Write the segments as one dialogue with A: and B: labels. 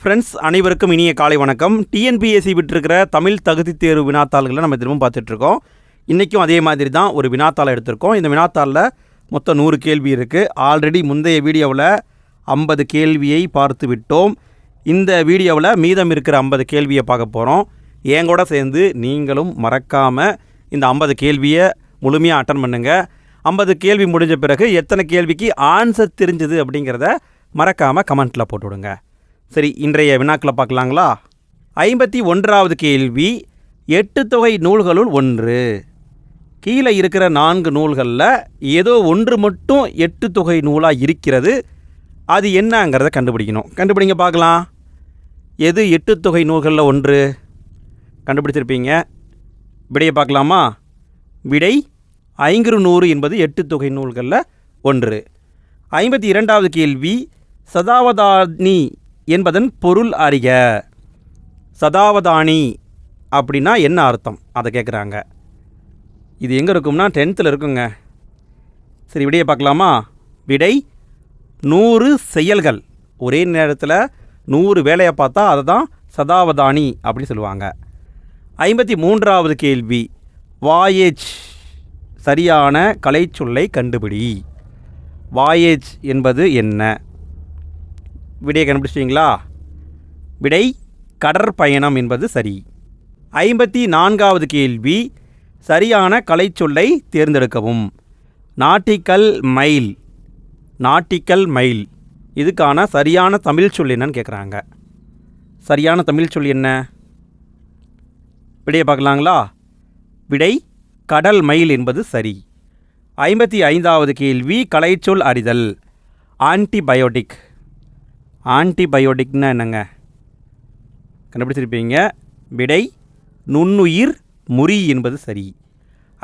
A: Friends அனைவருக்கும் இனிய காலை வணக்கம். டிஎன்பிஎஸ்சி விட்டுருக்கிற தமிழ் தகுதி தேர்வு வினாத்தாள்களை நம்ம திரும்ப பார்த்துட்ருக்கோம். இன்றைக்கும் அதே மாதிரி தான் ஒரு வினாத்தாளை எடுத்திருக்கோம். இந்த வினாத்தாளில் மொத்தம் 100 கேள்வி இருக்குது. ஆல்ரெடி முந்தைய வீடியோவில் 50 கேள்வியை பார்த்து விட்டோம். இந்த வீடியோவில் மீதம் இருக்கிற 50 கேள்வியை பார்க்க போகிறோம். என் கூட சேர்ந்து நீங்களும் மறக்காமல் இந்த 50 கேள்வியை முழுமையாக அட்டன் பண்ணுங்கள். 50 கேள்வி முடிஞ்ச பிறகு எத்தனை கேள்விக்கு ஆன்சர் தெரிஞ்சது அப்படிங்கிறத மறக்காமல் கமெண்ட்டில் போட்டுவிடுங்க. சரி, இன்றைய வினாக்களை பார்க்கலாங்களா? 51வது கேள்வி, 8 தொகை நூல்களுள் ஒன்று. கீழே இருக்கிற 4 நூல்களில் ஏதோ ஒன்று மட்டும் 8 தொகை நூலாக இருக்கிறது. அது என்னங்கிறத கண்டுபிடிக்கணும். கண்டுபிடிங்க பார்க்கலாம். எது 8 தொகை நூல்களில் ஒன்று? கண்டுபிடிச்சிருப்பீங்க. விடையை பார்க்கலாமா? விடை 500 என்பது 8 தொகை நூல்களில் ஒன்று. 52வது கேள்வி, சதாவதானி என்பதன் பொருள் அறிக. சதாவதானி அப்படின்னா என்ன அர்த்தம்? அதை கேட்குறாங்க. இது எங்கே இருக்கும்னா 10th இருக்குங்க. சரி, விடையை பார்க்கலாமா? விடை 100 செயல்கள். ஒரே நேரத்தில் 100 வேலையை பார்த்தா அதை தான் சதாவதானி அப்படின்னு சொல்லுவாங்க. 53வது கேள்வி, வாயேஜ் சரியான கலைச்சொல்லை கண்டுபிடி. வாயேஜ் என்பது என்ன? விடையை கண்டுபிடிச்சிங்களா? விடை கடற்பயணம் என்பது சரி. 54வது கேள்வி, சரியான கலைச்சொல்லை தேர்ந்தெடுக்கவும். Nautical mile. நாட்டிக்கல் மைல் இதுக்கான சரியான தமிழ் சொல் என்னன்னு கேட்குறாங்க. சரியான தமிழ் சொல் என்ன? விடையை பார்க்கலாங்களா? விடை கடல் மைல் என்பது சரி. 55வது கேள்வி, கலைச்சொல் அறிதல். ஆன்டிபயோட்டிக். ஆன்டிபயோட்டிக்னா என்னங்க? கண்டுபிடிச்சிருப்பீங்க. விடை நுண்ணுயிர் முறி என்பது சரி.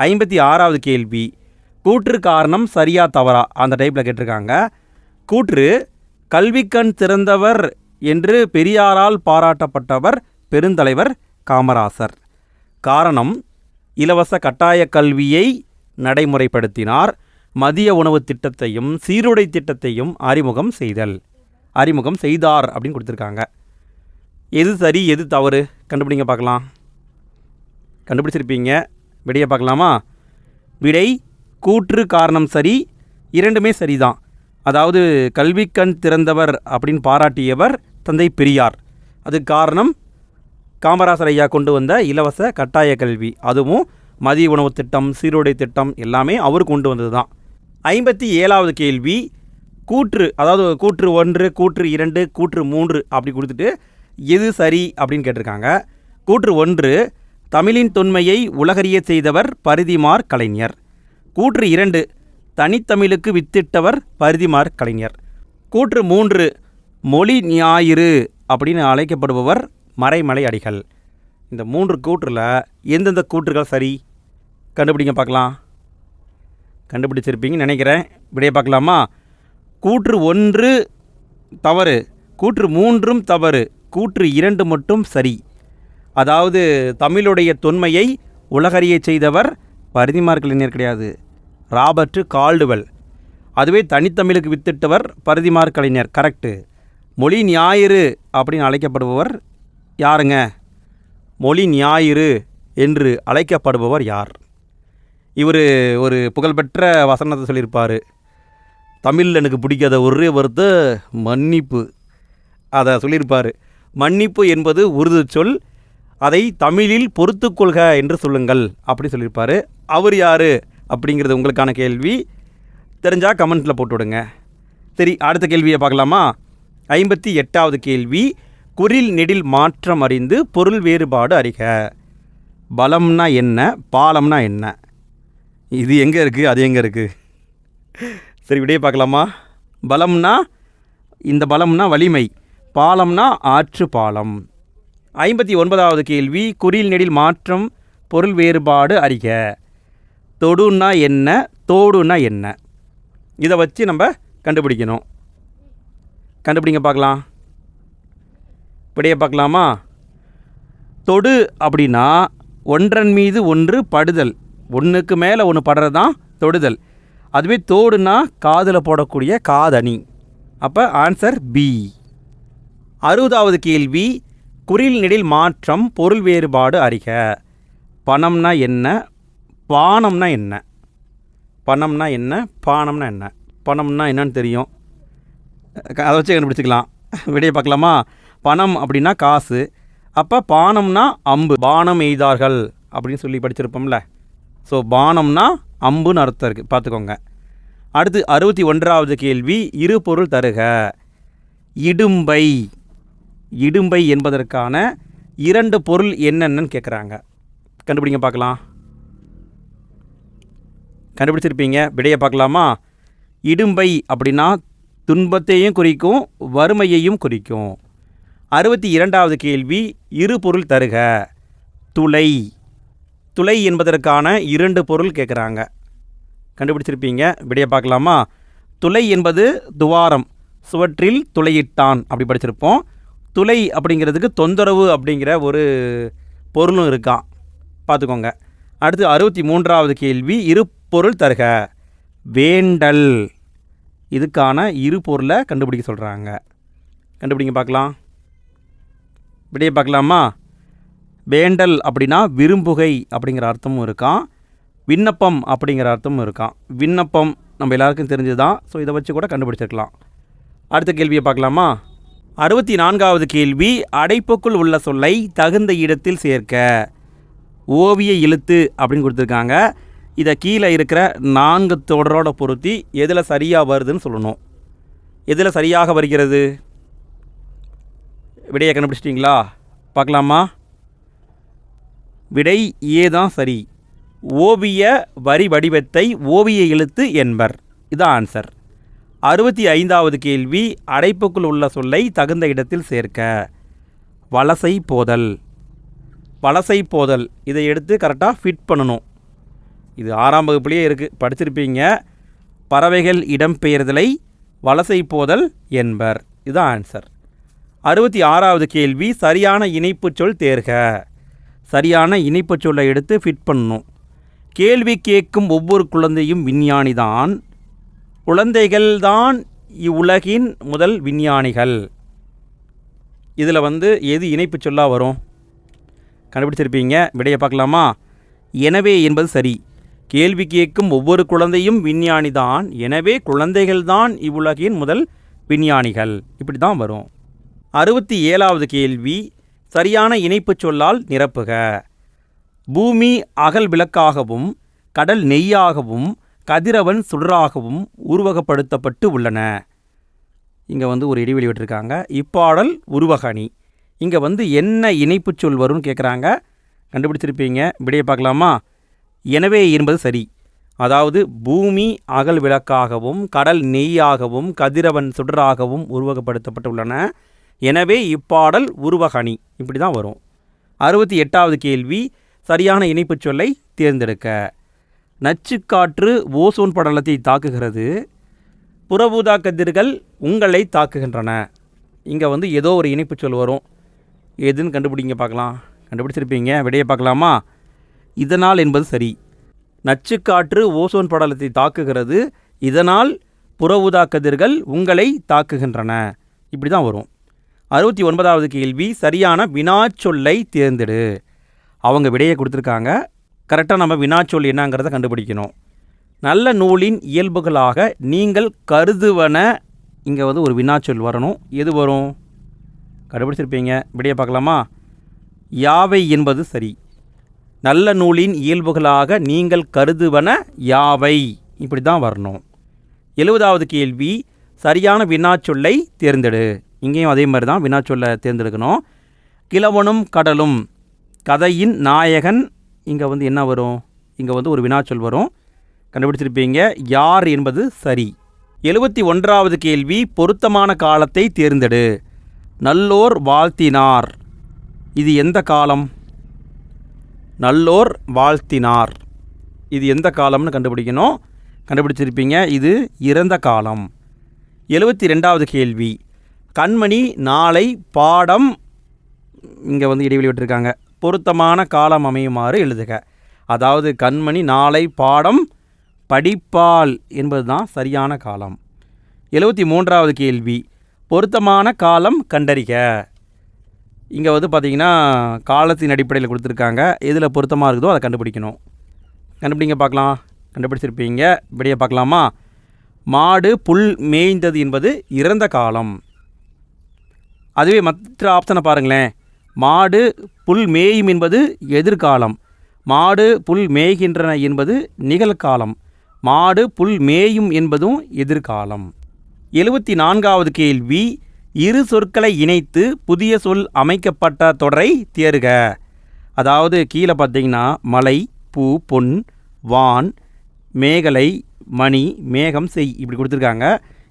A: 56வது கேள்வி, கூற்று காரணம் சரியா தவறா? அந்த டைப்பில் கேட்டிருக்காங்க. கூற்று, கல்விக்கண் திறந்தவர் என்று பெரியாரால் பாராட்டப்பட்டவர் பெருந்தலைவர் காமராசர். காரணம், இலவச கட்டாய கல்வியை நடைமுறைப்படுத்தினார். மதிய உணவு திட்டத்தையும் சீருடை திட்டத்தையும் அறிமுகம் செய்தார் அப்படின்னு கொடுத்துருக்காங்க. எது சரி எது தவறு? கண்டுபிடிங்க பார்க்கலாம். கண்டுபிடிச்சிருப்பீங்க. விடையை பார்க்கலாமா? விடை கூற்று காரணம் சரி. இரண்டுமே சரிதான். அதாவது கல்விக்கண் திறந்தவர் அப்படின்னு பாராட்டியவர் தந்தை பெரியார். அதுக்கு காரணம் காமராசர் ஐயா கொண்டு வந்த இலவச கட்டாய கல்வி. அதுவும் மதிய உணவு திட்டம், சீருடை திட்டம் எல்லாமே அவர் கொண்டு வந்தது தான். 57வது கேள்வி, கூற்று, அதாவது கூற்று 1, கூற்று 2, கூற்று 3 அப்படி கொடுத்துட்டு எது சரி அப்படின்னு கேட்டிருக்காங்க. கூற்று 1, தமிழின் தொன்மையை உலகறிய செய்தவர் பரிதிமாற் கலைஞர். கூற்று 2, தனித்தமிழுக்கு வித்திட்டவர் பரிதிமாற் கலைஞர். கூற்று 3, மொழி ஞாயிறு அப்படின்னு அழைக்கப்படுபவர் மறைமலை அடிகள். இந்த 3 கூற்றில் எந்தெந்த கூற்றுகள் சரி? கண்டுபிடிங்க பார்க்கலாம். கண்டுபிடிச்சிருப்பீங்கன்னு நினைக்கிறேன். விடையை பார்க்கலாமா? கூற்று 1 தவறு, கூற்று 3 தவறு, கூற்று 2 மட்டும் சரி. அதாவது தமிழுடைய தொன்மையை உலகறிய செய்தவர் பரிதிமாற் கலைஞர் கிடையாது, ராபர்ட் கால்டுவெல். அதுவே தனித்தமிழுக்கு வித்திட்டவர் பரிதிமாற் கலைஞர். கரெக்டு. மொழி ஞாயிறு அப்படின்னு அழைக்கப்படுபவர் யாருங்க? மொழி ஞாயிறு என்று அழைக்கப்படுபவர் யார்? இவர் ஒரு புகழ்பெற்ற வசனத்தை சொல்லியிருப்பார். தமிழில் எனக்கு பிடிக்காத ஒரே வார்த்தை மன்னிப்பு. அதை சொல்லியிருப்பார். மன்னிப்பு என்பது உருது சொல், அதை தமிழில் பொறுத்து கொள்க என்று சொல்லுங்கள் அப்படி சொல்லியிருப்பார். அவர் யார் அப்படிங்கிறது உங்களுக்கான கேள்வி. தெரிஞ்சால் கமெண்ட்டில் போட்டு விடுங்க. சரி, அடுத்த கேள்வியை பார்க்கலாமா? 58வது கேள்வி, குறில் நெடில் மாற்றம் அறிந்து பொருள் வேறுபாடு அறிக. பலம்னா என்ன? பாலம்னா என்ன? இது எங்கே இருக்குது? அது எங்கே இருக்குது? சரி, விடையை பார்க்கலாமா? பலம்னா, இந்த பலம்னா வலிமை, பாலம்னா ஆற்று பாலம். 59வது கேள்வி, குறில் நெடில் மாற்றம் பொருள் வேறுபாடு அறிக. தொடுன்னா என்ன? தோடுன்னா என்ன? இதை வச்சு நம்ம கண்டுபிடிக்கணும். கண்டுபிடிங்க பார்க்கலாம். விடையை பார்க்கலாமா? தொடு அப்படின்னா ஒன்றன் மீது ஒன்று படுதல், ஒன்றுக்கு மேலே ஒன்று படுறது தான் தொடுதல். அதுவே தோடுனா காதில் போடக்கூடிய காதணி. அப்போ ஆன்சர் பி. 60வது கேள்வி, குறில் நெடில் மாற்றம் பொருள் வேறுபாடு அறிக. பணம்னா என்ன, பானம்னா என்ன? பணம்னா என்ன, பானம்னா என்ன? பணம்னா என்னன்னு தெரியும், அதை வச்சு கண்டுபிடிச்சிக்கலாம். விடையை பார்க்கலாமா? பணம் அப்படின்னா காசு. அப்போ பானம்னா அம்பு, பானம் எய்தார்கள் அப்படின்னு சொல்லி படிச்சிருப்போம்ல. ஸோ பானம்னா அம்புன்னு அர்த்தம் இருக்குது, பார்த்துக்கோங்க. அடுத்து 61வது கேள்வி, இரு பொருள் தருக. இடும்பை, இடும்பை என்பதற்கான 2 பொருள் என்னென்னு கேட்குறாங்க. கண்டுபிடிங்க பார்க்கலாம். கண்டுபிடிச்சிருப்பீங்க. விடையை பார்க்கலாமா? இடும்பை அப்படின்னா துன்பத்தையும் குறிக்கும், வறுமையையும் குறிக்கும். 62வது கேள்வி, இரு பொருள் தருக. துளை, துளை என்பதற்கான 2 பொருள் கேட்குறாங்க. கண்டுபிடிச்சிருப்பீங்க. விடையை பார்க்கலாமா? துளை என்பது துவாரம், சுவற்றில் துளையிட்டான் அப்படி படிச்சிருப்போம். துளை அப்படிங்கிறதுக்கு தொந்தரவு அப்படிங்கிற ஒரு பொருளும் இருக்கான், பார்த்துக்கோங்க. அடுத்து 63வது கேள்வி, இரு பொருள் தருக. வேண்டல், இதுக்கான இரு பொருளை கண்டுபிடிக்க சொல்கிறாங்க. கண்டுபிடிங்க பார்க்கலாம். விடையை பார்க்கலாமா? வேண்டல் அப்படின்னா விரும்புகை அப்படிங்கிற அர்த்தமும் இருக்கான், விண்ணப்பம் அப்படிங்கிற அர்த்தமும் இருக்கான். விண்ணப்பம் நம்ம எல்லாருக்கும் தெரிஞ்சு தான், ஸோ இதை வச்சு கூட கண்டுபிடிச்சிருக்கலாம். அடுத்த கேள்வியை பார்க்கலாமா? 64வது கேள்வி, அடைப்புக்குள் உள்ள சொல்லை தகுந்த இடத்தில் சேர்க்க. ஓவிய எழுத்து அப்படின்னு கொடுத்துருக்காங்க. இதை கீழே இருக்கிற 4 தொடரோட பொருத்தி எதில் சரியாக வருதுன்னு சொல்லணும். எதில் சரியாக வருகிறது? விடையை கண்டுபிடிச்சிட்டிங்களா? பார்க்கலாமா? விடை ஏ தான் சரி. ஓவிய வரி வடிவத்தை ஓவிய எழுத்து என்பர். இதுதான் ஆன்சர். 65வது கேள்வி, அடைப்புக்குள் உள்ள சொல்லை தகுந்த இடத்தில் சேர்க்க. வலசை போதல், வலசை போதல் இதை எடுத்து கரெக்டாக ஃபிட் பண்ணணும். இது 6ஆம் வகுப்புலேயே இருக்குது, படிச்சிருப்பீங்க. பறவைகள் இடம்பெயர்தலை வலசை போதல் என்பர். இதுதான் ஆன்சர். 66வது கேள்வி, சரியான இணைப்பு சொல் தேர்க. சரியான இணைப்பு சொல்லை எடுத்து ஃபிட் பண்ணணும். கேள்வி கேட்கும் ஒவ்வொரு குழந்தையும் விஞ்ஞானி தான், குழந்தைகள்தான் இவ்வுலகின் முதல் விஞ்ஞானிகள். இதில் எது இணைப்பு சொல்லாக வரும்? கண்டுபிடிச்சிருப்பீங்க. விடையை பார்க்கலாமா? எனவே என்பது சரி. கேள்வி கேட்கும் ஒவ்வொரு குழந்தையும் விஞ்ஞானி தான், எனவே குழந்தைகள்தான் இவ்வுலகின் முதல் விஞ்ஞானிகள், இப்படி தான் வரும். 67வது கேள்வி, சரியான இணைப்பு சொல்லால் நிரப்புக. பூமி அகல் விளக்காகவும் கடல் நெய்யாகவும் கதிரவன் சுடராகவும் உருவகப்படுத்தப்பட்டு உள்ளன. இங்கே ஒரு இடைவெளி விட்டுருக்காங்க. இப்பாடல் உருவகணி. இங்கே என்ன இணைப்பு சொல் வரும்னு கேட்குறாங்க. கண்டுபிடிச்சிருப்பீங்க. விடையை பார்க்கலாமா? எனவே என்பது சரி. அதாவது பூமி அகல் விளக்காகவும் கடல் நெய்யாகவும் கதிரவன் சுடராகவும் உருவகப்படுத்தப்பட்டுள்ளன, எனவே இப்பாடல் உருவகணி, இப்படி தான் வரும். 68வது கேள்வி, சரியான இணைப்பு சொல்லை தேர்ந்தெடுக்க. நச்சுக்காற்று ஓசோன் படலத்தை தாக்குகிறது, புறஊதா கதிர்கள் உங்களை தாக்குகின்றன. இங்கே ஏதோ ஒரு இணைப்பு சொல் வரும். எதுன்னு கண்டுபிடிங்க பார்க்கலாம். கண்டுபிடிச்சிருப்பீங்க. விடையை பார்க்கலாமா? இதனால் என்பது சரி. நச்சுக்காற்று ஓசோன் படலத்தை தாக்குகிறது, இதனால் புறஊதா கதிர்கள் உங்களை தாக்குகின்றன, இப்படி தான் வரும். 69வது கேள்வி, சரியான வினாச்சொல்லை தேர்ந்தெடு. அவங்க விடையை கொடுத்துருக்காங்க. கரெக்டாக நம்ம வினாச்சொல் என்னங்கிறத கண்டுபிடிக்கணும். நல்ல நூலின் இயல்புகளாக நீங்கள் கருதுவன, இங்கே ஒரு வினாச்சொல் வரணும். எது வரும்? கண்டுபிடிச்சிருப்பீங்க. விடையை பார்க்கலாமா? யாவை என்பது சரி. நல்ல நூலின் இயல்புகளாக நீங்கள் கருதுவன யாவை, இப்படி தான் வரணும். 70வது கேள்வி, சரியான வினாச்சொல்லை தேர்ந்தெடு. இங்கேயும் அதே மாதிரி தான் வினாச்சொல்லை தேர்ந்தெடுக்கணும். கிழவனும் கடலும், கதையின் நாயகன், இங்கே என்ன வரும்? இங்கே ஒரு வினாச்சொல் வரும். கண்டுபிடிச்சிருப்பீங்க. யார் என்பது சரி. 71வது கேள்வி, பொருத்தமான காலத்தை தேர்ந்தெடு. நல்லோர் வாழ்த்தினார், இது எந்த காலம்? நல்லோர் வாழ்த்தினார், இது எந்த காலம்னு கண்டுபிடிக்கணும். கண்டுபிடிச்சிருப்பீங்க. இது இறந்த காலம். 72வது கேள்வி, கண்மணி நாளை பாடம், இங்கே இடைவெளி விட்டுருக்காங்க. பொருத்தமான காலம் அமையுமாறு எழுதுக. அதாவது கண்மணி நாளை பாடம் படிப்பால் என்பது தான் சரியான காலம். 73வது கேள்வி, பொருத்தமான காலம் கண்டறிக. இங்கே வந்து பார்த்திங்கன்னா காலத்தின் அடிப்படையில் கொடுத்துருக்காங்க. எதில் பொருத்தமாக இருக்குதோ அதை கண்டுபிடிக்கணும். கண்டுபிடிங்க பார்க்கலாம். கண்டுபிடிச்சிருப்பீங்க. இப்படியே பார்க்கலாமா? மாடு புல் மேய்ந்தது என்பது இறந்த காலம். அதுவே மற்ற ஆப்ஷனை பாருங்களேன். மாடு புல் மேயும் என்பது எதிர்காலம். மாடு புல் மேய்கின்றன என்பது நிகழ்காலம். மாடு புல் மேயும் என்பதும் எதிர்காலம். 74வது கேள்வி, இரு சொற்களை இணைத்து புதிய சொல் அமைக்கப்பட்ட தொடரை தேர்க. அதாவது கீழே பார்த்தீங்கன்னா மலை, பூ, பொன், வான், மேகலை, மணி, மேகம், செய் இப்படி கொடுத்துருக்காங்க.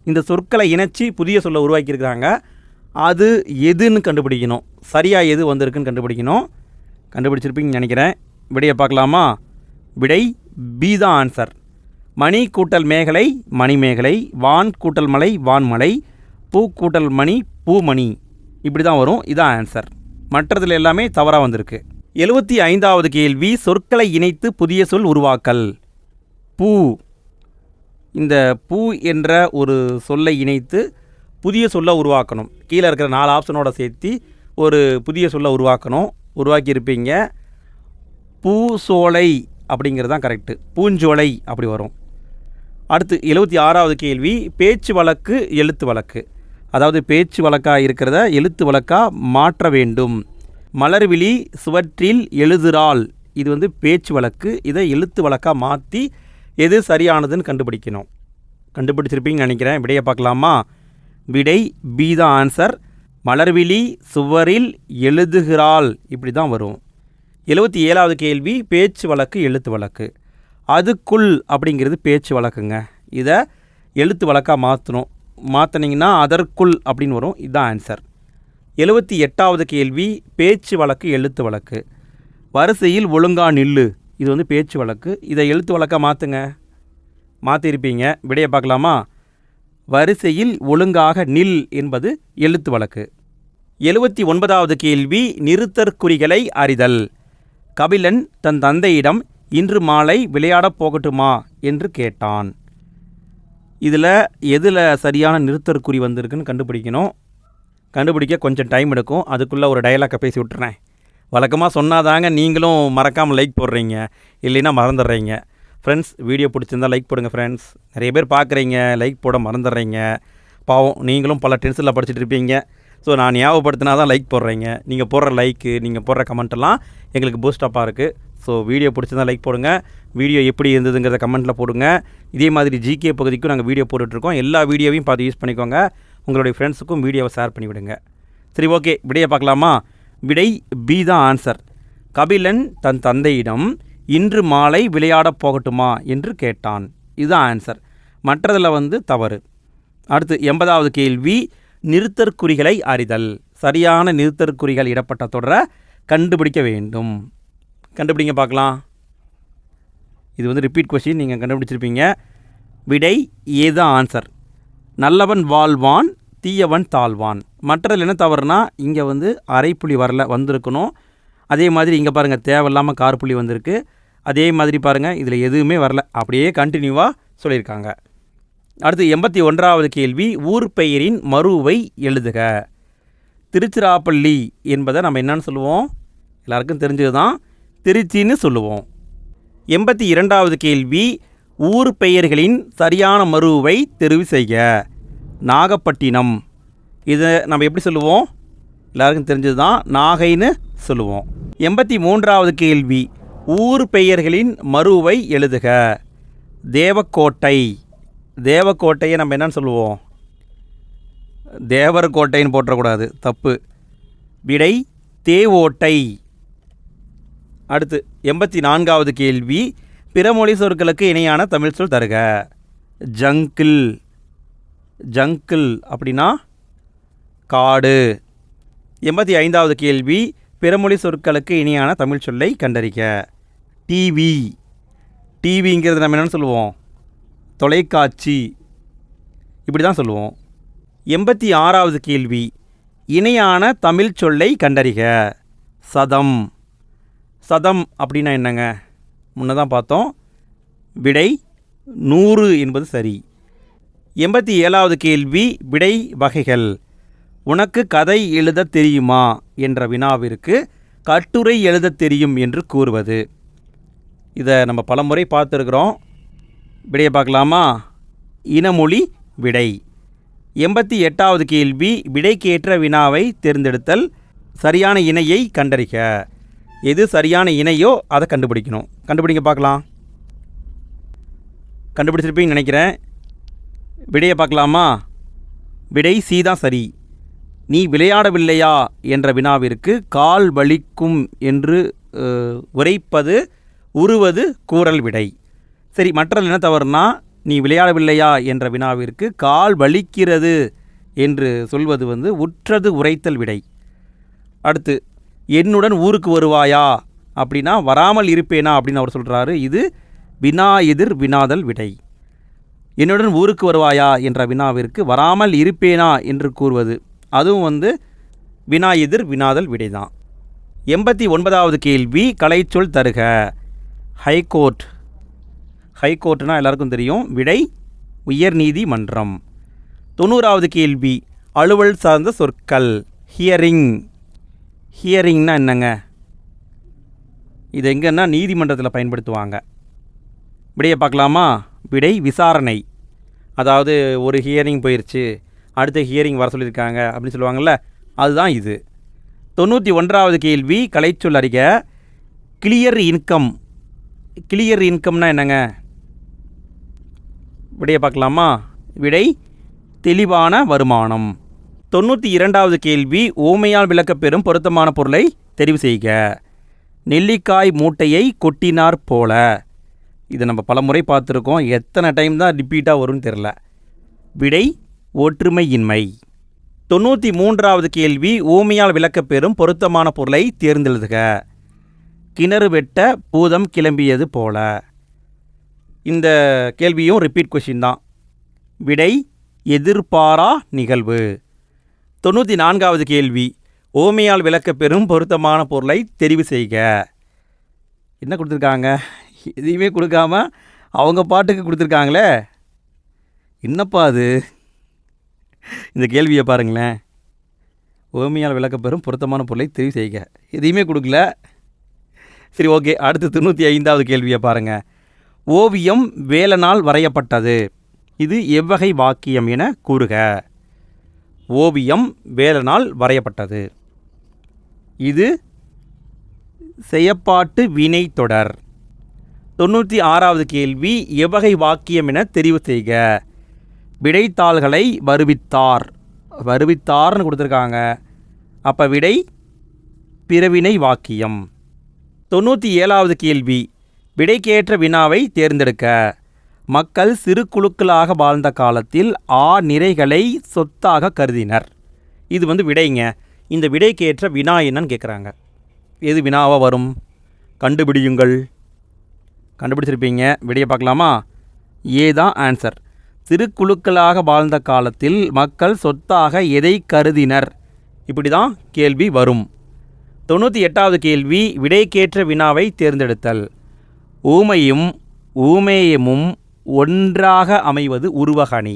A: இந்த சொற்களை இணைச்சி புதிய சொல்லை உருவாக்கியிருக்கிறாங்க. அது எதுன்னு கண்டுபிடிக்கணும். சரியாக எது வந்திருக்குன்னு கண்டுபிடிக்கணும். கண்டுபிடிச்சிருப்பீங்கன்னு நினைக்கிறேன். விடையை பார்க்கலாமா? விடை பி தான் ஆன்சர். மணி கூட்டல் மேகலை மணிமேகலை, வான் கூட்டல் மலை வான்மலை, பூ கூட்டல் மணி பூமணி இப்படி தான் வரும். இதான் ஆன்சர். மற்றதில் எல்லாமே தவறாக வந்திருக்கு. 75வது கேள்வி, சொற்களை இணைத்து புதிய சொல் உருவாக்கல். பூ, இந்த பூ என்ற ஒரு சொல்லை இணைத்து புதிய சொல்லை உருவாக்கணும். கீழே இருக்கிற 4 ஆப்ஷனோட சேர்த்து ஒரு புதிய சொல்லை உருவாக்கணும். உருவாக்கியிருப்பீங்க. பூசோலை அப்படிங்கிறது தான் கரெக்டு. பூஞ்சோலை அப்படி வரும். அடுத்து 76வது கேள்வி, பேச்சு வழக்கு எழுத்து வழக்கு. அதாவது பேச்சு வழக்காக இருக்கிறத எழுத்து வழக்காக மாற்ற வேண்டும். மலர்விழி சுவற்றில் எழுதுறாள், இது வந்து பேச்சு வழக்கு. இதை எழுத்து வழக்காக மாற்றி எது சரியானதுன்னு கண்டுபிடிக்கணும். கண்டுபிடிச்சிருப்பீங்கன்னு நினைக்கிறேன். விடையை பார்க்கலாமா? விடை பி தான் ஆன்சர். மலர்விழி சுவரில் எழுதுகிறாள் இப்படி தான் வரும். 77வது கேள்வி, பேச்சு வழக்கு எழுத்து வழக்கு. அதுக்குள் அப்படிங்கிறது பேச்சு வழக்குங்க. இதை எழுத்து வழக்காக மாற்றணும். மாற்றினீங்கன்னா அதற்குள் அப்படின்னு வரும். இதுதான் ஆன்சர். 78வது கேள்வி, பேச்சு வழக்கு எழுத்து வழக்கு. வரிசையில் ஒழுங்கா நில்லு, இது வந்து பேச்சு வழக்கு. இதை எழுத்து வழக்காக மாற்றுங்க. மாற்றிருப்பீங்க. விடையை பார்க்கலாமா? வரிசையில் ஒழுங்காக நில் என்பது எழுத்து வழக்கு. 79வது கேள்வி, நிறுத்தற்குறிகளை அறிதல். கபிலன் தன் தந்தையிடம் இன்று மாலை விளையாடப் போகட்டுமா என்று கேட்டான். இதில் எதில் சரியான நிறுத்தற்குறி வந்திருக்குன்னு கண்டுபிடிக்கணும். கண்டுபிடிக்க கொஞ்சம் டைம் எடுக்கும். அதுக்குள்ளே ஒரு டயலாக்கை பேசி விட்டுறேன். வழக்கமாக சொன்னாதாங்க நீங்களும் மறக்காமல் லைக் போடுறீங்க, இல்லைன்னா மறந்துடுறீங்க. ஃப்ரெண்ட்ஸ், வீடியோ பிடிச்சிருந்தால் லைக் போடுங்க ஃப்ரெண்ட்ஸ். நிறைய பேர் பார்க்குறீங்க, லைக் போட மறந்துடுறீங்க. பாவம், நீங்களும் பல டென்ஷனில் படிச்சுட்டு இருப்பீங்க. ஸோ நான் ஞாபகப்படுத்தினா தான் லைக் போடுறீங்க. நீங்கள் போடுற லைக்கு, நீங்கள் போடுற கமெண்ட்டெல்லாம் எங்களுக்கு பூஸ்டப்பாக இருக்குது. ஸோ வீடியோ பிடிச்சிருந்தால் லைக் போடுங்க. வீடியோ எப்படி இருந்ததுங்கிறத கமெண்ட்டில் போடுங்க. இதே மாதிரி ஜிகே பகுதிக்கும் நாங்கள் வீடியோ போட்டுட்ருக்கோம். எல்லா வீடியோவையும் பார்த்து யூஸ் பண்ணிக்கோங்க. உங்களுடைய ஃப்ரெண்ட்ஸுக்கும் வீடியோவை ஷேர் பண்ணி விடுங்க. சரி, ஓகே, விடையை பார்க்கலாமா? விடை பி தான் ஆன்சர். கபிலன் தன் தந்தையிடம் இன்று மாலை விளையாடப் போகட்டுமா என்று கேட்டான். இதுதான் ஆன்சர். மற்றதில் வந்து தவறு. அடுத்து 80வது கேள்வி, நிறுத்தற்குறிகளை அறிதல். சரியான நிறுத்தற்குறிகள் இடப்பட்ட தொடரை கண்டுபிடிக்க வேண்டும். கண்டுபிடிங்க பார்க்கலாம். இது வந்து ரிப்பீட் கொஸ்டின், நீங்கள் கண்டுபிடிச்சிருப்பீங்க. விடை ஏதான் ஆன்சர். நல்லவன் வாழ்வான், தீயவன் தாழ்வான். மற்றதில் என்ன தவறுனா இங்கே வந்து அரைப்புள்ளி வரல, வந்திருக்கணும். அதே மாதிரி இங்கே பாருங்கள், தேவையில்லாமல் கார்புள்ளி வந்திருக்கு. அதே மாதிரி பாருங்கள், இதில் எதுவுமே வரல, அப்படியே கண்டினியூவாக சொல்லியிருக்காங்க. அடுத்து 81வது கேள்வி, ஊர் பெயரின் மறுவை எழுதுக. திருச்சிராப்பள்ளி என்பதை நம்ம என்னன்னு சொல்லுவோம்? எல்லாருக்கும் தெரிஞ்சது தான், திருச்சின்னு சொல்லுவோம். 82வது கேள்வி, ஊர் பெயர்களின் சரியான மறுவை தெரிவு செய்க. நாகப்பட்டினம், இதை நம்ம எப்படி சொல்லுவோம்? எல்லாருக்கும் தெரிஞ்சது தான், நாகைன்னு சொல்லுவோம். 83வது கேள்வி, ஊர் பெயர்களின் மறுவை எழுதுக. தேவக்கோட்டை, தேவக்கோட்டையை நம்ம என்னன்னு சொல்லுவோம்? தேவர் கோட்டைன்னு போட்டக்கூடாது, தப்பு. விடை தேவோட்டை. அடுத்து 84வது கேள்வி, பிறமொழி சொற்களுக்கு இணையான தமிழ் சொல் தருக. ஜங்கிள், ஜங்கிள் அப்படின்னா காடு. 85வது கேள்வி, பிறமொழி சொற்களுக்கு இணையான தமிழ் சொல்லை கண்டறிக. டிவி, டிவிங்கிறது நம்ம என்னென்னு சொல்லுவோம்? தொலைக்காட்சி, இப்படி தான் சொல்லுவோம். 86வது கேள்வி, இணையான தமிழ் சொல்லை கண்டறிக. சதம், சதம் அப்படின்னா என்னங்க? முன்ன தான் பார்த்தோம். விடை 100 என்பது சரி. 87வது கேள்வி விடை வகைகள். உனக்கு கதை எழுத தெரியுமா என்ற வினாவிற்கு கட்டுரை எழுத தெரியும் என்று கூறுவது. இதை நம்ம பலமுறை பார்த்துருக்குறோம். விடையை பார்க்கலாமா? இனமொழி விடை. 88வது கேள்வி விடைக்கேற்ற வினாவை தேர்ந்தெடுத்தல். சரியான இணையை கண்டறிக. எது சரியான இணையோ அதை கண்டுபிடிக்கணும். கண்டுபிடிங்க பார்க்கலாம். கண்டுபிடிச்சிருப்பீங்கன்னு நினைக்கிறேன். விடையை பார்க்கலாமா? விடை சி தான் சரி. நீ விளையாடவில்லையா என்ற வினாவிற்கு கால் வலிக்கும் என்று உரைப்பது உருவது கூறல் விடை. சரி, மற்றது என்ன தவறுனா நீ விளையாடவில்லையா என்ற வினாவிற்கு கால் வலிக்கிறது என்று சொல்வது உற்றது உரைத்தல் விடை. அடுத்து என்னுடன் ஊருக்கு வருவாயா அப்படின்னா வராமல் இருப்பேனா அப்படின்னு அவர் சொல்கிறாரு. இது வினா எதிர் வினாதல் விடை. என்னுடன் ஊருக்கு வருவாயா என்ற வினாவிற்கு வராமல் இருப்பேனா என்று கூறுவது அதுவும் வினா எதிர் வினாதல் விடை தான். 89வது கேள்வி கலைச்சொல் தருக. ஹைகோர்ட். ஹைகோர்ட்னா எல்லாருக்கும் தெரியும். விடை உயர்நீதிமன்றம். 90வது கேள்வி அலுவல் சார்ந்த சொற்கள். ஹியரிங். ஹியரிங்னா என்னங்க? இது எங்கன்னா நீதிமன்றத்தில் பயன்படுத்துவாங்க. விடையை பார்க்கலாமா? விடை விசாரணை. அதாவது ஒரு ஹியரிங் போயிடுச்சு, அடுத்த ஹியரிங் வர சொல்லியிருக்காங்க அப்படின்னு சொல்லுவாங்கள்ல, அதுதான் இது. 91வது கேள்வி கலைச்சொல் அறிக. Clear income. கிளியர் இன்கம்னா என்னங்க? விடையை பார்க்கலாமா? விடை தெளிவான வருமானம். 92வது கேள்வி ஓமையால் விளக்கப்பெறும் பொருத்தமான பொருளை தெரிவு செய்க. நெல்லிக்காய் மூட்டையை கொட்டினார் போல. இதை நம்ம பல முறை பார்த்துருக்கோம். எத்தனை டைம் தான் ரிப்பீட்டாக வரும்னு தெரில. விடை ஒற்றுமையின்மை. 93வது கேள்வி ஓமையால் விளக்கப்பெறும் பொருத்தமான பொருளை தேர்ந்தெழுதுக. கிணறு வெட்ட பூதம் கிளம்பியது போல. இந்த கேள்வியும் ரிப்பீட் கொஷின் தான். விடை எதிர்பாரா நிகழ்வு. 94வது கேள்வி ஓமையால் விளக்கப்பெறும் பொருத்தமான பொருளை தெரிவு செய்க. என்ன கொடுத்துருக்காங்க? எதையுமே கொடுக்காம அவங்க பாட்டுக்கு கொடுத்துருக்காங்களே, என்னப்பா அது? இந்த கேள்வியை பாருங்களேன். ஓமையால் விளக்கப்பெறும் பொருத்தமான பொருளை தெரிவு செய்க, எதையுமே கொடுக்கல. சரி, ஓகே. அடுத்து 95வது கேள்வியை பாருங்கள். ஓவியம் வேலனால் வரையப்பட்டது. இது எவ்வகை வாக்கியம் என கூறுக. ஓவியம் வேலனால் வரையப்பட்டது. இது செயப்பாட்டு வினை தொடர். 96வது கேள்வி எவ்வகை வாக்கியம் என தெரிவு செய்க. விடைத்தாள்களை வருவித்தார். வருவித்தார்னு கொடுத்துருக்காங்க. அப்போ விடை பிறவினை வாக்கியம். 97வது கேள்வி விடைக்கேற்ற வினாவை தேர்ந்தெடுக்க. மக்கள் சிறு குழுக்களாக வாழ்ந்த காலத்தில் நிறைகளை சொத்தாக கருதினர். இது விடைங்க. இந்த விடைக்கேற்ற வினா என்னன்னு கேட்குறாங்க. எது வினாவாக வரும்? கண்டுபிடியுங்கள். கண்டுபிடிச்சிருப்பீங்க. விடையை பார்க்கலாமா? ஏதான் ஆன்சர். சிறு குழுக்களாக வாழ்ந்த காலத்தில் மக்கள் சொத்தாக எதை கருதினர்? இப்படி தான் கேள்வி வரும். 98வது கேள்வி விடைக்கேற்ற வினாவை தேர்ந்தெடுத்தல். ஊமையும் ஊமேயமும் ஒன்றாக அமைவது உருவகணி.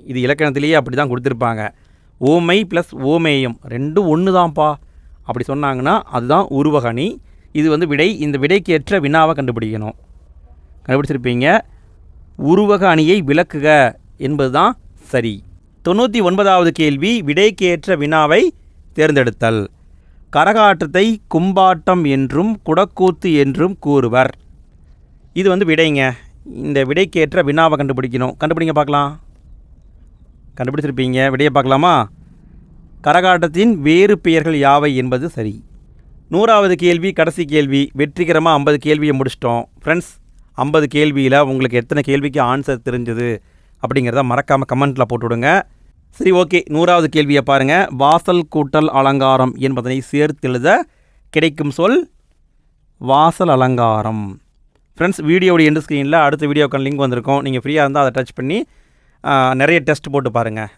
A: இது இலக்கணத்திலேயே அப்படி தான் கொடுத்துருப்பாங்க. ஊமை ப்ளஸ் ஓமேயம் ரெண்டும் ஒன்று தான்ப்பா அப்படி சொன்னாங்கன்னா அதுதான் உருவகணி. இது விடை. இந்த விடைக்கேற்ற வினாவை கண்டுபிடிக்கணும். கண்டுபிடிச்சிருப்பீங்க. உருவக அணியை விளக்குக என்பது தான் சரி. 99வது கேள்வி விடைக்கேற்ற வினாவை தேர்ந்தெடுத்தல். கரகாட்டத்தை கும்பாட்டம் என்றும் குடக்கூத்து என்றும் கூறுவர். இது விடைங்க. இந்த விடைக்கேற்ற வினாவை கண்டுபிடிக்கணும். கண்டுபிடிங்க பார்க்கலாம். கண்டுபிடிச்சிருப்பீங்க. விடையை பார்க்கலாமா? கரகாட்டத்தின் வேறு பெயர்கள் யாவை என்பது சரி. 100வது கேள்வி கடைசி கேள்வி. வெற்றிகரமாக 50 கேள்வியை முடிச்சிட்டோம். ஃப்ரெண்ட்ஸ், 50 கேள்வியில் உங்களுக்கு எத்தனை கேள்விக்கு ஆன்சர் தெரிஞ்சது அப்படிங்கிறத மறக்காமல் கமெண்ட்டில் போட்டுவிடுங்க. சரி, ஓகே. 100வது கேள்வியை பாருங்கள். வாசல் கூட்டல் அலங்காரம் என்பதனை சேர்த்தெழுத கிடைக்கும் சொல் வாசல் அலங்காரம். ஃப்ரெண்ட்ஸ், வீடியோடைய எண்டு ஸ்க்ரீனில் அடுத்த வீடியோக்கான லிங்க் வந்திருக்கும். நீங்கள் ஃப்ரீயாக இருந்தால் அதை டச் பண்ணி நிறைய டெஸ்ட் போட்டு பாருங்கள்.